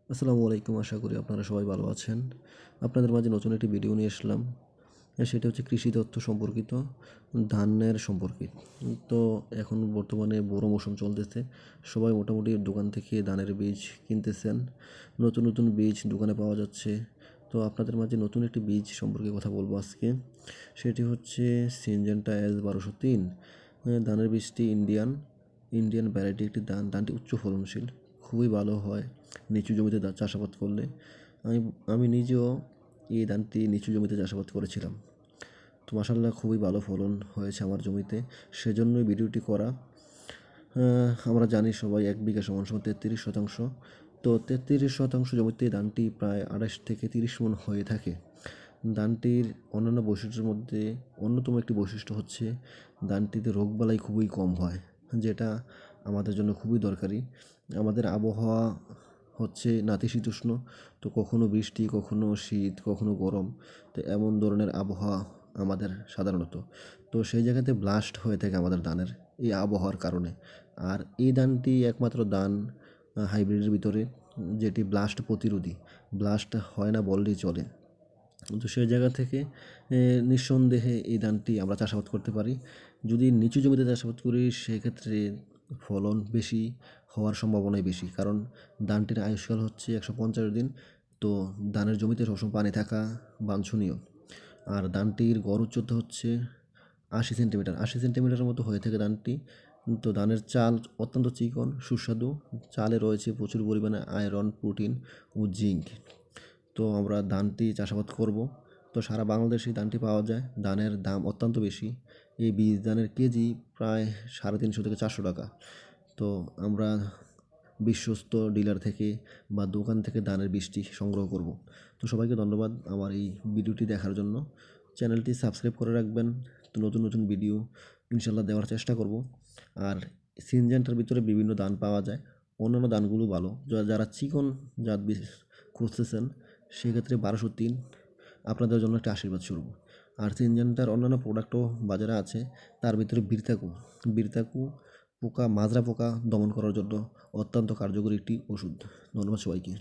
আসসালামু আলাইকুম। আশা করি আপনারা সবাই ভালো আছেন। আপনাদের মাঝে নতুন একটি ভিডিও নিয়ে আসলাম। সেটা হচ্ছে কৃষি তথ্য সম্পর্কিত, ধানের সম্পর্কে। তো এখন বর্তমানে বোরো মৌসুম চলতেছে। সবাই মোটামুটি দোকান থেকে ধানের বীজ কিনতেছেন। নতুন নতুন বীজ দোকানে পাওয়া যাচ্ছে। তো আপনাদের মাঝে নতুন একটি বীজ সম্পর্কে কথা বলবো আজকে। সেটি হচ্ছে সিনজেন্টা S 1203। ধানের বীজটি ইন্ডিয়ান ভ্যারাইটি একটি ধান। ধানটি উচ্চ ফলনশীল, খুবই ভালো হয় নিচু জমিতে চাষাবাদ করলে। আমি আমি নিজেও এই ধানটি নিচু জমিতে চাষাবাদ করেছিলাম। তো মাশাআল্লাহ খুবই ভালো ফলন হয়েছে আমার জমিতে, সেজন্যই ভিডিওটি করা। আমরা জানি সবাই 1 বিঘা সমান সমান 33%। তো 33% জমিতে ধানটি প্রায় 28 থেকে 30 মণ হয়ে থাকে। ধানটির অন্যান্য বৈশিষ্ট্যের মধ্যে অন্যতম একটি বৈশিষ্ট্য হচ্ছে ধানটিতে রোগবালাই খুবই কম হয়, যেটা আমাদের জন্য খুবই দরকারি। আমাদের আবহাওয়া হচ্ছে নাতিশীতোষ্ণ। তো কখনো বৃষ্টি, কখনো শীত, কখনো গরম। তো এমন ধরনের আবহাওয়া আমাদের সাধারণত। তো সেই জায়গাতে ব্লাস্ট হয়ে থাকে আমাদের ধানের এই আবহাওয়ার কারণে। আর এই ধানটি একমাত্র ধান হাইব্রিডের ভিতরে যেটি ব্লাস্ট প্রতিরোধী। ব্লাস্ট হয় না বললেই চলে। তো সেই জায়গা থেকে নিঃসন্দেহে এই ধানটি আমরা চাষাবাদ করতে পারি। যদি নিচু জমিতে চাষাবাদ করি সেক্ষেত্রে ফলন বেশি হওয়ার সম্ভাবনাই বেশি, কারণ ধানটির আয়ুষ্কাল হচ্ছে 150 দিন। তো ধানের জমিতে সবসময় পানি থাকা বাঞ্ছনীয়। আর ধানটির গড় উচ্চতা হচ্ছে 80 সেন্টিমিটার। 80 সেন্টিমিটারের মতো হয়ে থাকে ধানটি। তো ধানের চাল অত্যন্ত চিকন, সুস্বাদু। চালে রয়েছে প্রচুর পরিমাণে আয়রন, প্রোটিন ও জিঙ্ক। তো আমরা ধানটি চাষাবাদ করব। তো সারা বাংলাদেশেই ধানটি পাওয়া যায়। ধানের দাম অত্যন্ত বেশি। এই বীজ ধানের কেজি প্রায় 350 থেকে 400 টাকা। তো আমরা বিশ্বস্ত ডিলার থেকে বা দোকান থেকে ধানের বীজটি সংগ্রহ করব। তো সবাইকে ধন্যবাদ আমার এই ভিডিওটি দেখার জন্য। চ্যানেলটি সাবস্ক্রাইব করে রাখবেন। তো নতুন নতুন ভিডিও ইনশাল্লাহ দেওয়ার চেষ্টা করব। আর সিনজেন্টার ভিতরে বিভিন্ন ধান পাওয়া যায়। অন্যান্য ধানগুলো ভালো। যারা চিকন জাত বীজ খুঁজতেছেন সেক্ষেত্রে 1203 আপনাদের জন্য একটা আশীর্বাদ স্বরূপ। আর সিনজেন্টার অন্যান্য প্রোডাক্টও বাজারে আছে। তার ভিতরে বীরতাকু মাজরা পোকা দমন করার জন্য অত্যন্ত কার্যকরী একটি ওষুধ। ধন্যবাদ সবাইকে।